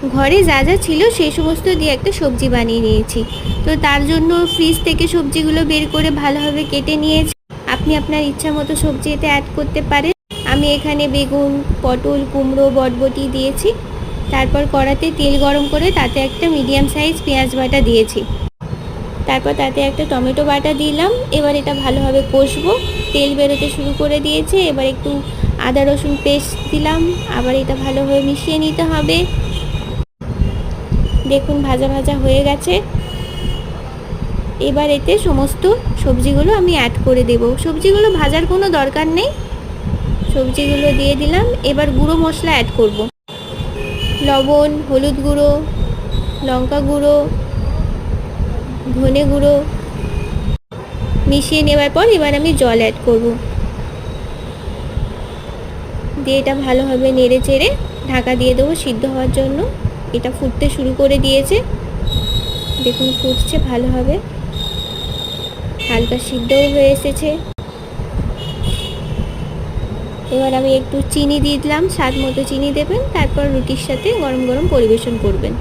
ঘরে যা যা ছিল সেই সমস্ত দিয়ে একটা সবজি বানিয়ে নিয়েছি। তো তার জন্য ফ্রিজ থেকে সবজিগুলো বের করে ভালোভাবে কেটে নিয়েছি। আপনি আপনার ইচ্ছা মতো সবজি এতে অ্যাড করতে পারেন। আমি এখানে বেগুন, পটল, কুমড়ো, বরবটি দিয়েছি। তারপর কড়াতে তেল গরম করে তাতে একটা মিডিয়াম সাইজ পেঁয়াজ বাটা দিয়েছি। তারপর তাতে একটা টমেটো বাটা দিলাম। এবার এটা ভালোভাবে কষবো। তেল বেরোতে শুরু করে দিয়েছে। এবার একটু আদা রসুন পেস্ট দিলাম। আবার এটা ভালোভাবে মিশিয়ে নিতে হবে। দেখুন ভাজা ভাজা হয়ে গেছে। এবার এতে সমস্ত সবজিগুলো আমি অ্যাড করে দেব। সবজিগুলো ভাজার কোনো দরকার নেই। সবজিগুলো দিয়ে দিলাম। এবার গুঁড়ো মশলা অ্যাড করব। লবণ, হলুদ গুঁড়ো, লঙ্কা গুঁড়ো, ধনে গুঁড়ো মিশিয়ে নেওয়ার পর এবার আমি জল অ্যাড করব। দিয়ে এটা ভালোভাবে নেড়ে চেড়ে ঢাকা দিয়ে দেবো সিদ্ধ হওয়ার জন্য। এটা ফুটতে শুরু করে দিয়েছে। দেখুন ফুটছে ভালোভাবে, হালকা সিদ্ধও হয়ে এসেছে। এবার আমি একটু চিনি দিয়ে দিলাম, স্বাদ মতো চিনি দেবেন। তারপর রুটির সাথে গরম গরম পরিবেশন করবেন।